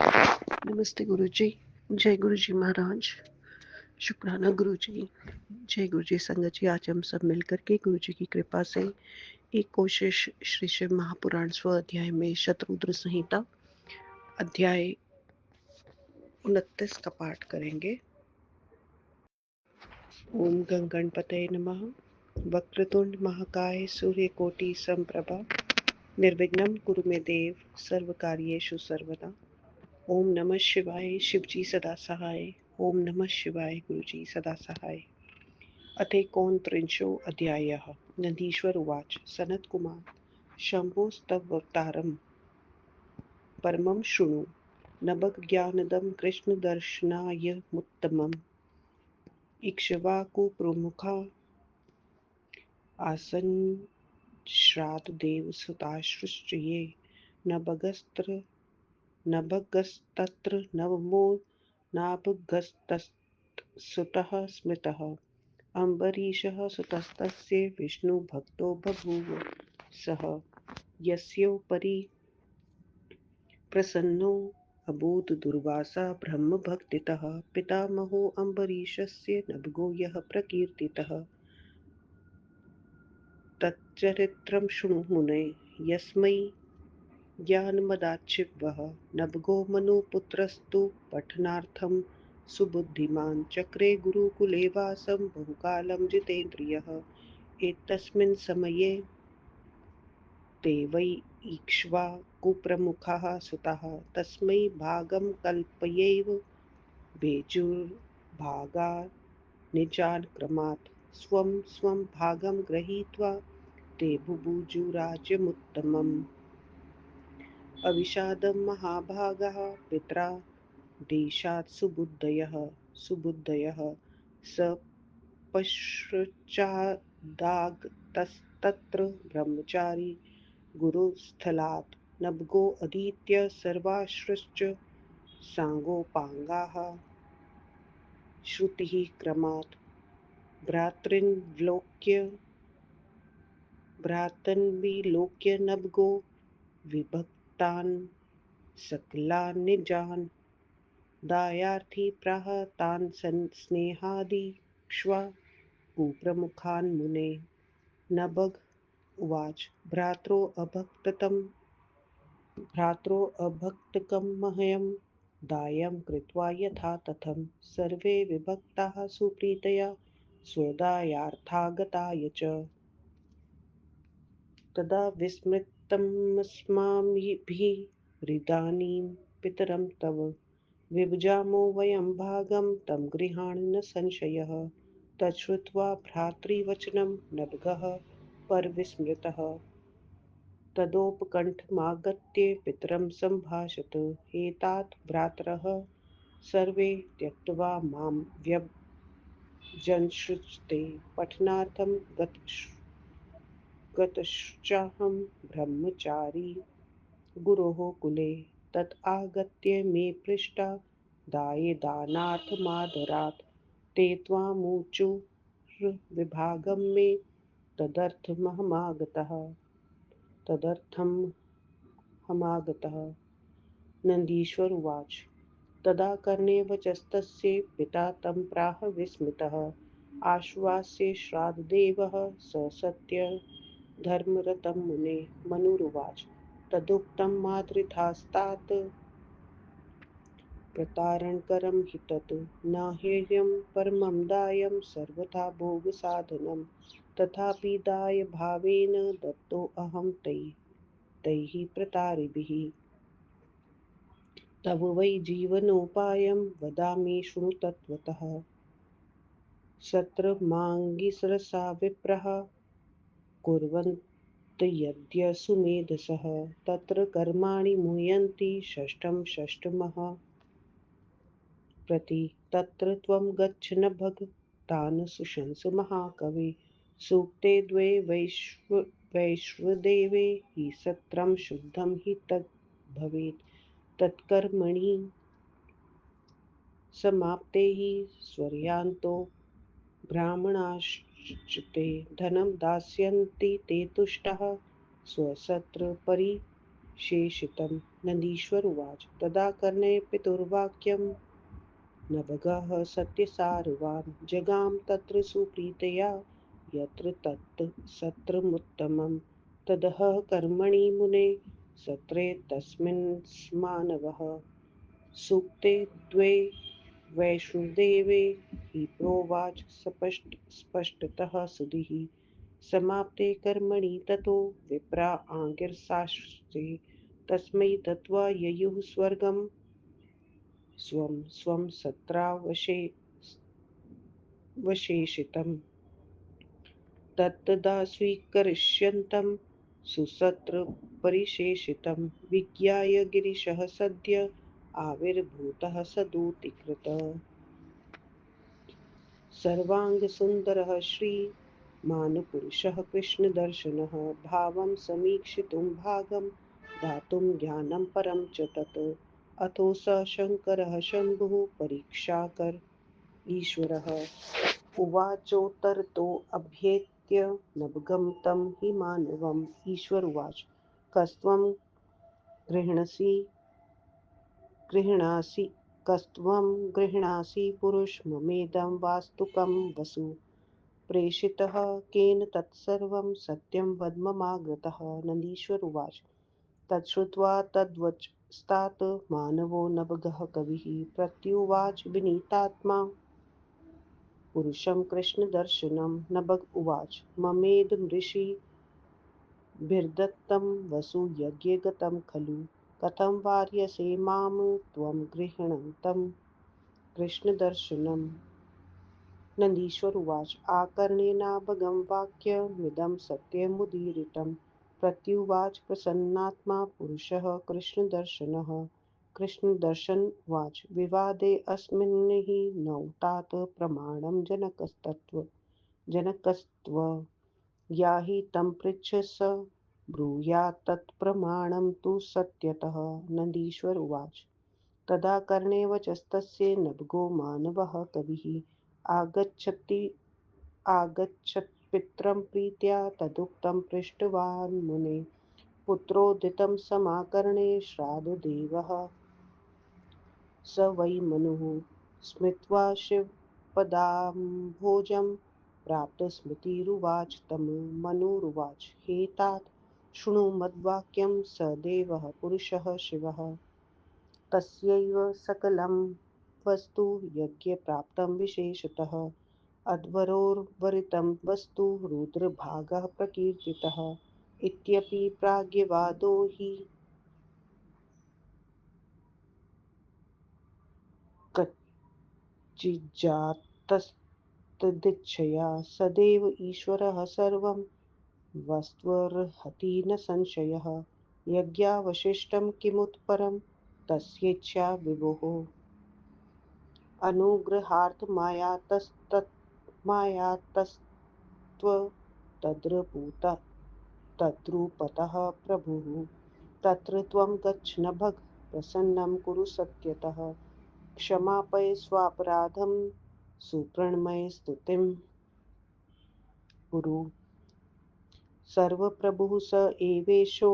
नमस्ते गुरु जी। जय गुरु जी महाराज। शुक्राना गुरु जी। जय गुरु जी संगत जी। आज हम सब मिलकर के गुरु जी की कृपा से एक कोशिश श्री शिव महापुराण स्व अध्याय में शतरुद्र संहिता अध्याय 29 का पाठ करेंगे। ओम गंगणपतये नमः। वक्रतुंड महाकाय सूर्यकोटि समप्रभा निर्विघ्नं कुरु मे देव सर्वकार्येषु सर्वदा। ओम नमः शिवाय। शिवजी सदा सहाय। ओम नमः शिवाय। गुरुजी सदा सहाय। अथैकोनत्रिंशो अध्यायः। नन्दीश्वर उवाच। सनत्कुमार शम्भोस्तवतारं परमं शृणु। नभगज्ञानदं कृष्णदर्शनायमुत्तमम्। इक्ष्वाकुप्रमुखा आसन् श्राद्धदेवसुताश्च ये नभगस्तत्र नवमो नाभगस्तत्सुतः स्मृतः। अम्बरीषः सुतस्तस्य विष्णुभक्तो बभूव। सः यस्योपरि प्रसन्नो अभूत् दुर्वासा ब्रह्मभक्तितः। पितामहो अम्बरीषस्य नभगो यः प्रकीर्तितः। तच्चरित्रं शृणु मुने। यस्मै ज्ञानमदाच्छिवः। नभगो मनुपुत्रस्तु पठनार्थं सुबुद्धिमान्। चक्रे गुरुकुले वासं बहुकालं जितेन्द्रियः। एतस्मिन् समये ते वै इक्ष्वाकुप्रमुखाः सुताः तस्मै भागं कल्पयैव। भेजुर्भागान् निजान् क्रमात् स्वं स्वं भागं गृहीत्वा ते बुभुजुराज्यमुत्तमम्। अविषादं महाभागाः पित्रा देशात् सुबुद्धयः सपश्चादागतस्तत्र ब्रह्मचारी गुरुस्थलात्। नभगो अधीत्य सर्वाश्रश्च साङ्गोपाङ्गाः। श्रुतिः क्रमात् भ्रातॄन्विलोक्य नभगो विभक्तान् सकलान् निजान्। दायार्थी प्राह तान् स्नेहादिक्ष्वाकुप्रमुखान् मुने। नभग उवाच। भ्रात्रोऽभक्तकं मह्यं दायं कृत्वा यथा तथं। सर्वे विभक्ताः सुप्रीतया स्वदायार्थागताय च। तदा विस्मृतमस्माभिरिदानीं पितरं तव। विभजामो वयं भागं तं गृहाण न संशयः। तच्छ्रुत्वा भ्रातृवचनं नभगः परविस्मृतः। तदोपकण्ठमागत्य पितरं सम्भाषत। एतात् भ्रातरः सर्वे त्यक्त्वा मां व्यभजन्श्च। पठनार्थं गतश्चाहं ब्रह्मचारी गुरोः कुले। तत् आगत्य मे पृष्टा दायदानार्थमादरात्। ते त्वामुचुर्विभागं मे तदर्थमहमागतः। नन्दीश्वर उवाच। तदा कर्णे वचस्तस्य पिता तं प्राह विस्मितः। आश्वास्य श्राद्धदेवः स सत्यधर्मरतं मुने। मनुरुवाच। तदुक्तं मातृथास्तात् प्रतारणकरं हि तत्। न हेयं परमं दायं सर्वथा भोगसाधनं। तथापि दायभावेन दत्तोऽहं तैः प्रतारिभिः। तव वै जीवनोपायं वदामि शृणु तत्त्वतः। सत्रमाङ्गिरसा विप्रः कुर्वन्त्यद्य सुमेधसः। तत्र कर्माणि मुह्यन्ति षष्ठं षष्ठमः प्रति। तत्र त्वं गच्छ नभग तान् सुशंस महाकवे। सूक्ते द्वे वैश्वदेवे हि सत्रं शुद्धं हि तद् भवेत्। तत्कर्मणि समाप्ते हि स्वर्यान्तो ब्राह्मणाश्च ते धनं दास्यन्ति ते तुष्टाः स्वसत्रपरिशान्तये। शेषितं। नन्दीश्वर उवाच तदा कर्णे पितुर्वाक्यं नभगः सत्यसारवान् जगाम तत्र सुप्रीतया यत्र तत् सत्रमुत्तमं तदह कर्मणि मुने सत्रे तस्मिन् स्मानवः सूक्ते द्वे वैष्णुदेवे हि प्रोवाच स्पष्टतः सुधीः समाप्ते कर्मणि ततो विप्रा आङ्गिरसांस्ते तस्मै दत्त्वा ययुः स्वर्गं स्वं स्वं सत्रावशेषितम् तत्तदा स्वीकरिष्यन्तं सुसत्रपरिशेषितं विज्ञाय गिरिशः सद्य आविर्भूतः स दूतीकृतः सर्वाङ्गसुन्दरः श्रीमान्पुरुषः कृष्णदर्शनः भावं समीक्षितुं भागं दातुं ज्ञानं परं च तत् अथो स शङ्करः शम्भुः परीक्षाकर ईश्वरः उवाचोत्तरतोऽभ्येत्य नवगं तं हि मानवम् ईश्वर उवाच कस्त्वं गृह्णसि गृह्णासि कस्त्वं गृह्णासि पुरुषममेदं वास्तुकं वसु प्रेषितः केन तत्सर्वं सत्यं वद ममागतः नन्दीश्वर उवाच तच्छ्रुत्वा तद्वचस्तात् मानवो नवगः कविः प्रत्युवाच विनीतात्मा पुरुषं कृष्णदर्शनं नभग उवाच ममेदमृषिभिर्दत्तं वसु यज्ञे गतं खलु कथं वार्यसे मां त्वं गृह्णन्तं कृष्णदर्शनम् नन्दीश्वर उवाच आकर्णेनाभगं वाक्यमिदं सत्यमुदीरितं प्रत्युवाच प्रसन्नात्मा पुरुषः कृष्णदर्शनः कृष्णदर्शन उवाच विवादेऽस्मिन् हि नौतात् प्रमाणं जनकस्त्व याहि तं पृच्छ स ब्रूयात् तत्प्रमाणं तु सत्यतः नन्दीश्वर उवाच तदा कर्णे वचस्तस्य नभगो मानवः कविः आगच्छति आगच्छत्पितरं प्रीत्या तदुक्तं पृष्टवान् मुने पुत्रोदितं समाकर्णे श्राद्धदेवः स वै मनुः स्मृत्वा शिवपदाम्भोजं प्राप्तस्मृतिरुवाच तं मनुरुवाच हे तात शृणु मद्वाक्यं स देवः पुरुषः शिवः तस्यैव सकलं वस्तु यज्ञप्राप्तं विशेषतः अध्वरोर्वरितं वस्तु रुद्रभागः प्रकीर्तितः इत्यपि प्राग्यवादो हि कच्चिज्जातस्तदिच्छया सदैव ईश्वरः सर्वं वस्त्वर्हति न संशयः यज्ञावशिष्टं किमुत्परं तस्येच्छा विभुः अनुग्रहार्थमायातस्त्वतद्रपूतः तद्रूपतः प्रभुः तत्र त्वं गच्छ नभग प्रसन्नं कुरु सत्यतः क्षमापय स्वापराधं सुप्रणमय स्तुतिं कुरु सर्वप्रभुः स एवेशो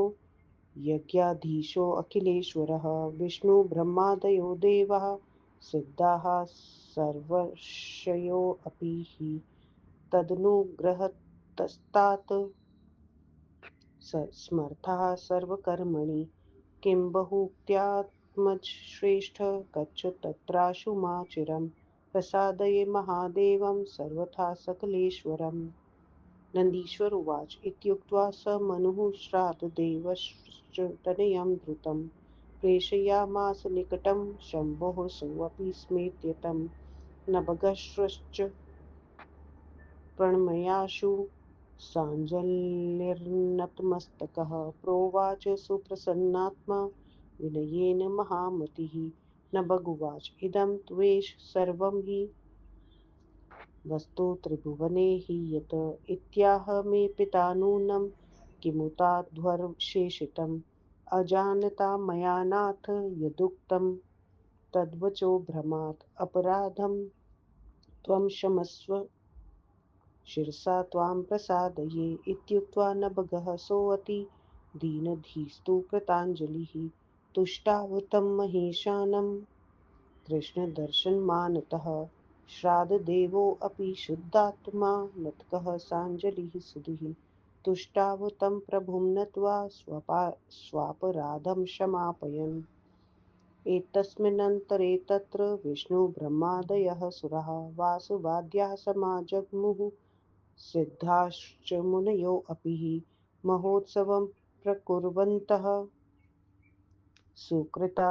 यज्ञाधीशोऽखिलेश्वरः विष्णुब्रह्मादयो देवाः सिद्धाः सर्वर्षयोऽपि हि तदनुग्रहस्तस्तात् समर्थाः सर्वकर्मणि किं बहुक्त्यात्मश्रेष्ठ गच्छ तत्राशु मा चिरं प्रसादये महादेवं सर्वथा सकलेश्वरम् नन्दीश्वर उवाच इत्युक्त्वा स मनुः श्राद्धदेवश्च तनयं द्रुतं प्रेषयामास निकटं शम्भोः सोऽपि स्मेत्य तं नभगश्च प्रणमयाशु साञ्जलिर्नतमस्तकः प्रोवाच सुप्रसन्नात्मा विनयेन महामतिः नभगुवाच इदं त्वेष सर्वं हि वस्तु त्रिभुवने हि यत् इत्याह मे पिता नूनं किमुताध्वर्यशेषितम् अजानता मया नाथ यदुक्तं तद्वचो भ्रमात् अपराधं त्वं क्षमस्व शिरसा त्वां प्रसादये इत्युक्त्वा नभगः सोऽति दीनधीस्तु कृताञ्जलिः तुष्टावतं महेशानं कृष्णदर्शनमानतः श्राद्धदेवोऽपि शुद्धात्मा नतकः साञ्जलिः सुधीः तुष्टाव तं प्रभुं नत्वा स्वापराधं क्षमापयन् एतस्मिन्नन्तरे तत्र विष्णुब्रह्मादयः सुराः वासुवाद्याः समाजग्मुः सिद्धाश्च मुनयोऽपि महोत्सवं प्रकुर्वन्तः सुकृता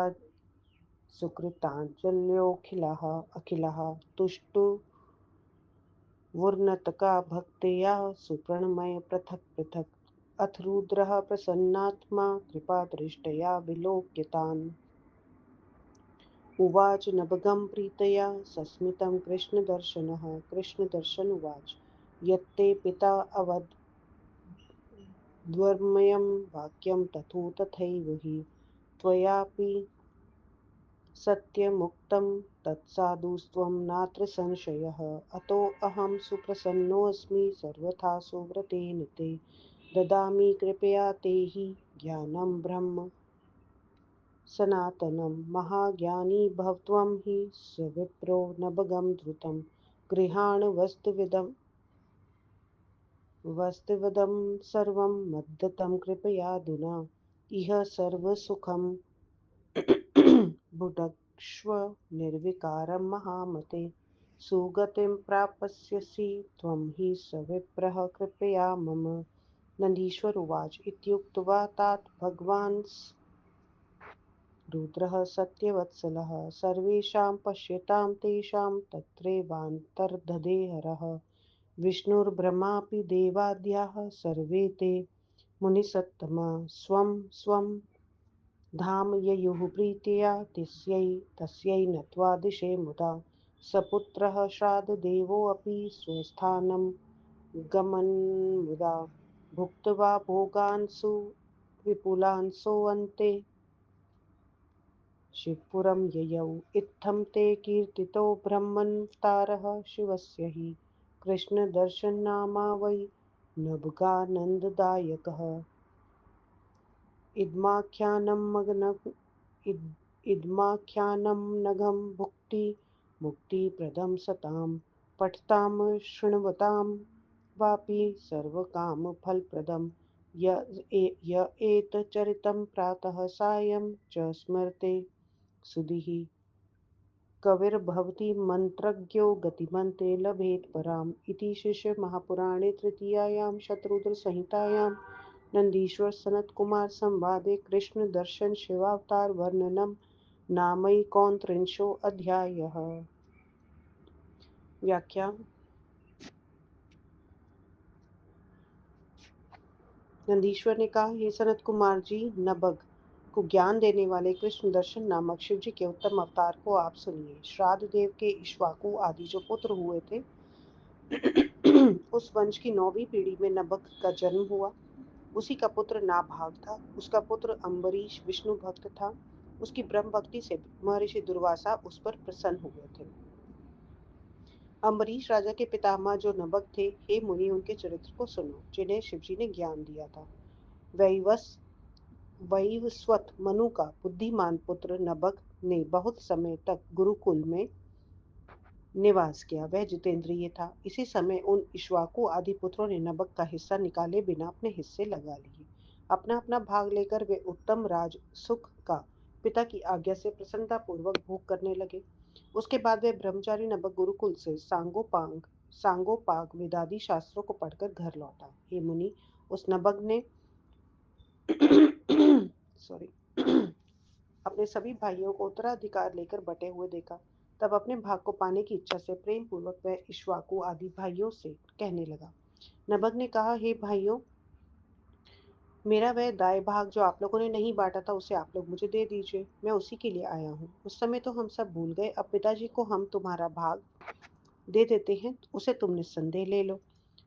अखिलाः तुष्टुवुर्नतका भक्त्या सुप्रणमय पृथक् पृथक् अथ रुद्रः प्रसन्नात्मा कृपादृष्ट्या विलोक्यतान् उवाच नभगं प्रीतया सस्मितं कृष्णदर्शन उवाच यत्ते पिता अवद्वर्मयं वाक्यं तथैव हि त्वयापि सत्यमुक्तं तत्साधुस्त्वं नात्र संशयः अतोऽहं सुप्रसन्नोऽस्मि सर्वथा सुव्रतेन ते ददामि कृपया ते हि ज्ञानं ब्रह्म सनातनं महाज्ञानी भवत्वं हि सविप्रो नभगं धृतं गृहाण वस्तुविदं सर्वं मद्दतं कृपयाधुना इह सर्वसुखं भुङ्क्ष्व निर्विकारं महामते सुगतिं प्राप्स्यसि त्वं हि सविप्रः कृपया मम नन्दीश्वर उवाच इत्युक्त्वा तात भगवान् रुद्रः सत्यवत्सलः सर्वेषां पश्यतां तेषां तत्रैवान्तर्दधे हरः विष्णुर्ब्रह्मापि देवाद्याः सर्वे ते मुनिसत्तमा स्वं स्वं धाम ययुः प्रीत्या तस्यै नत्वा दिशे मुदा सपुत्रः श्राद्धदेवोऽपि स्वस्थानं गमन्मुदा भुक्त्वा भोगान् सुविपुलान् सोऽन्ते शिवपुरं ययौ इत्थं ते कीर्तितो ब्रह्मन्तारः शिवस्य हि कृष्णदर्शननामा वै नभगानन्ददायकः इदमाख्यानं नघं मुक्तिप्रदं सतां पठतां शृण्वतां वापि सर्वकामफलप्रदं य एतच्चरितं प्रातः सायं च स्मरते सुधीः कविर्भवति मन्त्रज्ञो गतिमन्ते लभेत् पराम् इति श्रीमहापुराणे तृतीयायां शतरुद्रसंहितायां नन्दीश्वर सनत्कुमार संवादे कृष्ण दर्शन शिवावतार वर्णनम नामैकोनत्रिंशोऽध्यायः। व्याख्या। नंदीश्वर ने कहा, हे सनत कुमार जी, नभग को ज्ञान देने वाले कृष्ण दर्शन नामक शिव जी के उत्तम अवतार को आप सुनिए। श्राद्ध देव के इक्ष्वाकु आदि जो पुत्र हुए थे उस वंश की 9वीं पीढ़ी में नभग का जन्म हुआ। उसी का पुत्र नाभाग था। उसका पुत्र अम्बरीश विष्णु भक्त था। उसकी ब्रह्म भक्ति से महर्षि दुर्वासा उस पर प्रसन्न हुए थे। अम्बरीश राजा के पितामह जो नभग थे, हे मुनि, उनके चरित्र को सुनो जिन्हें शिवजी ने ज्ञान दिया था। वैवस्वत मनु का बुद्धिमान पुत्र नभग ने बहुत समय तक गुरुकुल में निवास किया। वह जितेंद्रिय था। इसी समय उन इक्ष्वाकु आदि पुत्रों ने नभग का हिस्सा निकाले बिना अपने हिस्से लगा लिए। अपना अपना भाग लेकर वे उत्तम राज सुख का पिता की आज्ञा से प्रसन्नता पूर्वक भोग करने लगे। उसके बाद वे ब्रह्मचारी नभग गुरुकुल से सांगोपाग वेदादि शास्त्रों को पढ़कर घर लौटा। हे मुनि, उस नभग ने सॉरी अपने सभी भाइयों को उत्तराधिकार लेकर बटे हुए देखा। तब अपने भाग को पाने की इच्छा से प्रेम पूर्वक वह इक्ष्वाकु आदि भाइयों से कहने लगा। नभग ने कहा, हे भाइयों, मेरा वह दाएं भाग जो आप लोगों ने नहीं बांटा था उसे आप लोग मुझे दे दीजिए। मैं उसी के लिए आया हूँ। उस समय तो हम सब भूल गए। अब पिताजी को हम तुम्हारा भाग दे देते हैं, उसे तुम निस्संदेह ले लो।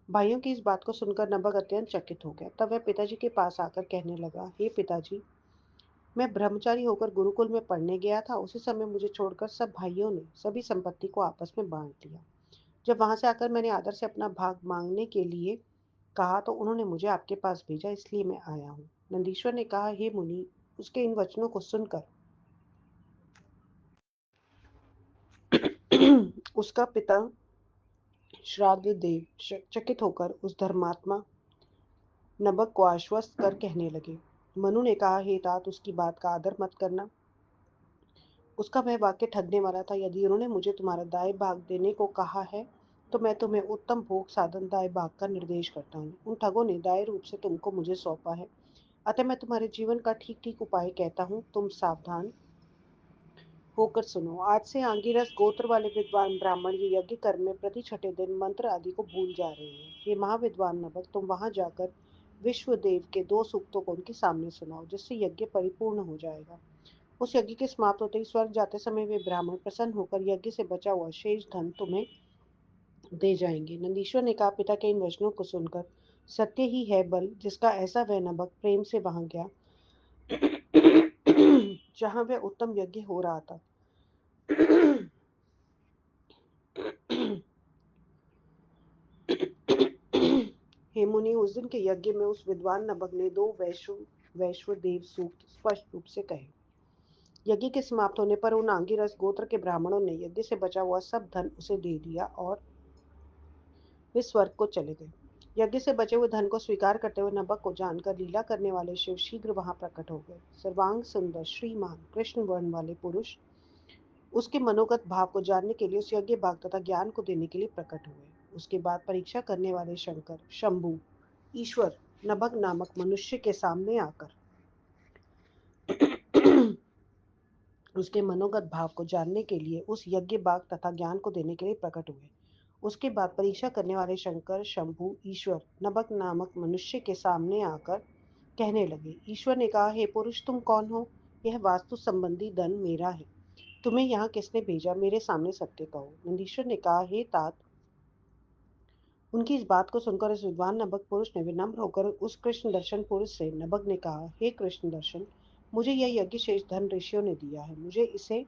भाइयों की इस बात को सुनकर नभग अत्यंत चकित हो गया। तब वह पिताजी के पास आकर कहने लगा, हे पिताजी, मैं ब्रह्मचारी होकर गुरुकुल में पढ़ने गया था। उसी समय मुझे छोड़कर सब भाइयों ने सभी संपत्ति को आपस में बांट लिया। जब वहां से आकर मैंने आदर से अपना भाग मांगने के लिए कहा तो उन्होंने मुझे आपके पास भेजा, इसलिए मैं आया हूँ। नंदीश्वर ने कहा, हे मुनि, उसके इन वचनों को सुनकर उसका पिता श्राद्ध देव चकित होकर उस धर्मात्मा नबक को आश्वस्त कर कहने लगे। मनु ने कहा, हे तात, उसकी बात का आदर मत करना। उसका वह वाक्य ठगने वाला था। यदि उन्होंने मुझे तुम्हारा दाएं भाग देने को कहा है, तो मैं तुम्हें उत्तम भोग साधन दाएं भाग का निर्देश करता हूँ। उन ठगों ने दाएं रूप से तुमको मुझे सौंपा है, अतः मैं तुम्हारे जीवन का ठीक ठीक उपाय कहता हूँ। तुम सावधान होकर सुनो। आज से आंगिरस गोत्र वाले विद्वान ब्राह्मण ये यज्ञ कर्म में प्रति छठे दिन मंत्र आदि को भूल जा रहे हैं। ये महाविद्वान नबक, तुम वहां जाकर विश्वदेव के 2 सूक्तों को उनके सामने सुनाओ, जिससे यज्ञ परिपूर्ण हो जाएगा। उस यज्ञ के समाप्त होते ही स्वर्ग जाते समय वे ब्राह्मण प्रसन्न होकर यज्ञ से बचा हुआ शेष धन तुम्हें दे जाएंगे। नंदीश्वर ने कहा, पिता के इन वचनों को सुनकर सत्य ही है बल, जिसका ऐसा वह नबक प्रेम से वहां गया जहां वह उत्तम यज्ञ हो रहा था। हे मुनि, उस दिन के यज्ञ में उस विद्वान नबक ने 2 वैश्व देव सूक्त स्पष्ट रूप से कहे। यज्ञ के समाप्त होने पर उन आंगिरस गोत्र के ब्राह्मणों ने यज्ञ से बचा हुआ सब धन उसे दे दिया और वे स्वर्ग को चले गए। यज्ञ से बचे हुए धन को स्वीकार करते हुए नबक को जानकर लीला करने वाले शिव शीघ्र वहां प्रकट हो गए। सर्वांग सुंदर श्रीमान कृष्ण वर्ण वाले पुरुष उसके मनोगत भाव को जानने के लिए उस यज्ञ भाग तथा ज्ञान को देने के लिए प्रकट हुए। उसके बाद परीक्षा करने वाले शंकर शंभु ईश्वर नभग नामक मनुष्य के सामने आकर उसके मनोगत भाव को जानने के लिए उस यज्ञ भाग तथा ज्ञान को देने के लिए प्रकट हुए। उसके बाद परीक्षा करने वाले शंकर शंभु ईश्वर नभग नामक मनुष्य के सामने आकर कहने लगे। ईश्वर ने कहा, हे पुरुष, तुम कौन हो? यह वास्तु संबंधी धन मेरा है। तुम्हें यहाँ किसने भेजा? मेरे सामने सत्य कहो। नंदीश्वर ने कहा, हे तात, उनकी इस बात को सुनकर उस विद्वान नभग पुरुष ने विनम्र होकर उस कृष्ण दर्शन पुरुष से नभग ने कहा, हे कृष्ण दर्शन, मुझे यह यज्ञ शेष धन ऋषियों ने दिया है। मुझे इसे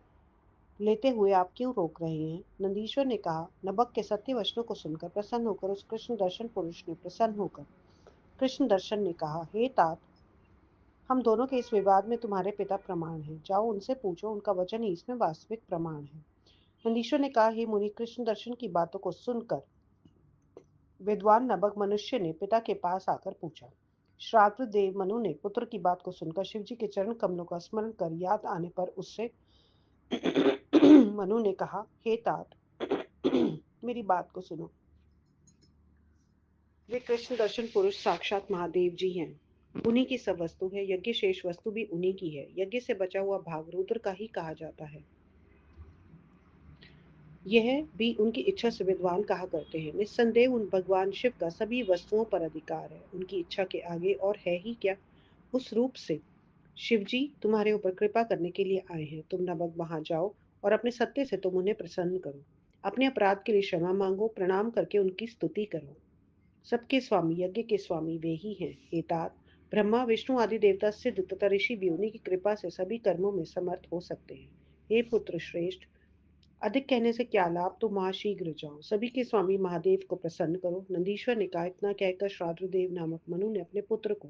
लेते हुए आप क्यों रोक रहे हैं? नंदीश्वर ने कहा, नभग के सत्य वचनों को सुनकर प्रसन्न होकर उस कृष्ण दर्शन पुरुष ने प्रसन्न होकर कृष्ण दर्शन ने कहा, हे तात, हम दोनों के इस विवाद में तुम्हारे पिता प्रमाण हैं। जाओ उनसे पूछो, उनका वचन ही इसमें वास्तविक प्रमाण है। नंदीश्वर ने कहा, हे मुनि, कृष्ण दर्शन की बातों को सुनकर विद्वान नभग मनुष्य ने पिता के पास आकर पूछा। श्राद्ध देव मनु ने पुत्र की बात को सुनकर शिवजी के चरण कमलों का स्मरण कर याद आने पर उससे मनु ने कहा, हे तात, मेरी बात को सुनो। वे कृष्ण दर्शन पुरुष साक्षात महादेव जी हैं। उन्हीं की सब वस्तु है। यज्ञ शेष वस्तु भी उन्हीं की है। यज्ञ से बचा हुआ भाग रुद्र का ही कहा जाता है। यह भी उनकी इच्छा से विद्वान कहा करते हैं। निस्संदेह उन भगवान शिव का सभी वस्तुओं पर अधिकार है। उनकी इच्छा के आगे और है ही क्या। उस रूप से शिव जी तुम्हारे ऊपर कृपा करने के लिए आए हैं। तुम नभग वहां जाओ और अपने सत्य से तुम उन्हें प्रसन्न करो। अपने अपराध के लिए क्षमा मांगो, प्रणाम करके उनकी स्तुति करो। सबके स्वामी यज्ञ के स्वामी वे ही हैं। हे तात, ब्रह्मा विष्णु आदि देवता सिद्ध तथा ऋषि भी उन्हीं की कृपा से सभी कर्मों में समर्थ हो सकते हैं। हे पुत्र श्रेष्ठ, अधिक कहने से क्या लाभ, तुम वहां शीघ्र जाओ। सभी के स्वामी महादेव को प्रसन्न करो। नंदीश्वर ने कहा। इतना कहकर श्राद्ध नामक मनु ने अपने पुत्र को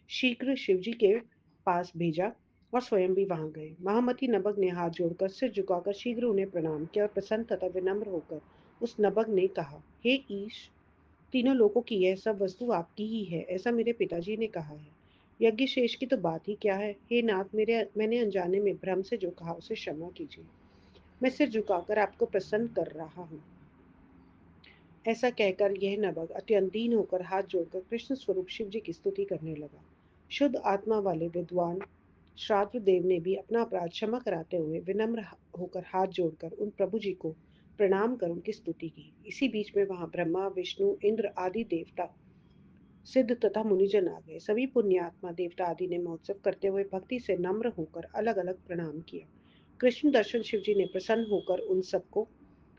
शीघ्र शिवजी के पास भेजा और स्वयं भी वहां गए। महामती नभग ने हाथ जोड़कर सिर झुकाकर शीघ्र उन्हें प्रणाम किया और प्रसन्न तथा विनम्र होकर उस नभग ने कहा, हे ईश, तीनों लोगों की यह सब वस्तु आपकी ही है, ऐसा मेरे पिताजी ने कहा है। यज्ञ शेष की तो बात ही क्या है। हे नाथ, मैंने अनजाने में भ्रम से जो कहा उसे क्षमा कीजिए। मैं सिर झुकाकर आपको प्रसन्न कर रहा हूँ। ऐसा कहकर यह नभग अत्यंत दीन होकर हाथ जोड़कर कृष्ण स्वरूप शिव जी की स्तुति करने लगा। शुद्ध आत्मा वाले विद्वान श्राद्ध देव ने भी अपना अपराध क्षमा कराते हुए विनम्र होकर हाथ जोड़कर उन प्रभु जी को प्रणाम कर उनकी स्तुति की। इसी बीच में वहां ब्रह्मा विष्णु इंद्र आदि देवता सिद्ध तथा मुनिजन आ गए। सभी पुण्यात्मा देवता आदि ने महोत्सव करते हुए भक्ति से नम्र होकर अलग अलग प्रणाम किया। कृष्ण दर्शन शिव जी ने प्रसन्न होकर उन सबको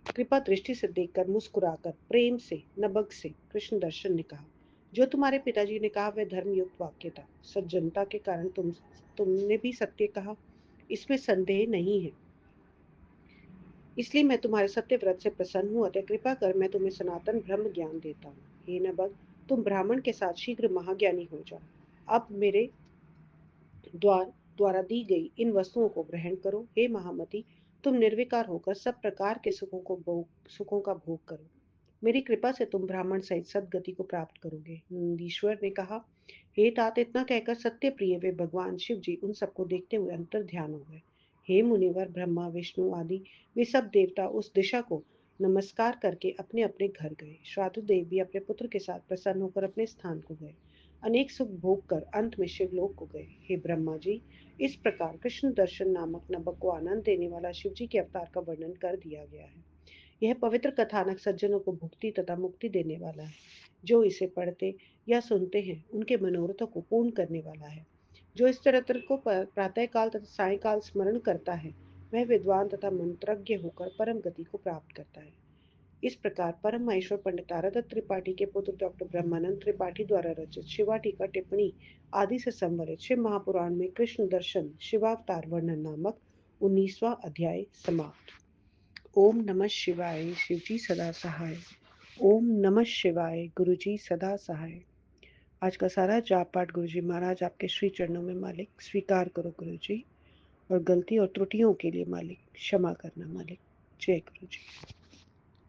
कृपा दृष्टि से देखकर मुस्कुराकर प्रेम से नभग से कृष्ण दर्शन ने कहा, जो तुम्हारे पिताजी ने कहा वह धर्मयुक्त वाक्य था। सज्जनता के कारण तुमने भी सत्य कहा, इसमें संदेह नहीं है। इसलिए मैं तुम्हारे सत्य व्रत से प्रसन्न हूँ। अतः कृपा कर मैं तुम्हें सनातन ब्रह्म ज्ञान देता हूँ। हे नभग, तुम ब्राह्मण के साथ शीघ्र महाज्ञानी हो जाओ। अब मेरे द्वार द्वारा दी गई इन वस्तुओं को ग्रहण करो। हे महामती, तुम निर्विकार होकर सब प्रकार के सुखों का भोग करो। मेरी कृपा से तुम ब्राह्मण सहित सदगति को प्राप्त करोगे। नंदीश्वर ने कहा, हे तात, इतना कहकर सत्य प्रिय वे भगवान शिव जी उन सबको देखते हुए अंतर ध्यान हो गए। हे मुनिवर, ब्रह्मा विष्णु आदि वे सब देवता उस दिशा को नमस्कार करके अपने अपने घर गए। श्राद्ध देव भी अपने पुत्र के साथ प्रसन्न होकर अपने स्थान को गए। अनेक सुख भोग कर अंत में शिवलोक को गए। हे ब्रह्मा जी, इस प्रकार कृष्ण दर्शन नामक नबक को आनंद देने वाला शिव जी के अवतार का वर्णन कर दिया गया है। यह पवित्र कथानक सज्जनों को भुक्ति तथा मुक्ति देने वाला है। जो इसे पढ़ते या सुनते हैं उनके मनोरथों को पूर्ण करने वाला है। जो इस चरित्र को प्रातः काल तथा सायकाल स्मरण करता है वह विद्वान तथा मंत्रज्ञ होकर परम गति को प्राप्त करता है। इस प्रकार परम महेश्वर पंडित तारादत्त त्रिपाठी के पुत्र डॉक्टर ब्रह्मानंद त्रिपाठी द्वारा रचित शिवाटी का टिप्पणी आदि से संवलित शिव महापुराण में कृष्ण दर्शन शिवावतार वर्णन नामक 19वां अध्याय समाप्त। ओम नमः शिवाय। शिवजी सदा सहाय। ओम नमः शिवाय। गुरुजी सदा सहाय। आज का सारा जाप पाठ गुरुजी महाराज आपके श्री चरणों में मालिक स्वीकार करो गुरुजी, और गलती और त्रुटियों के लिए मालिक क्षमा करना मालिक। जय गुरुजी।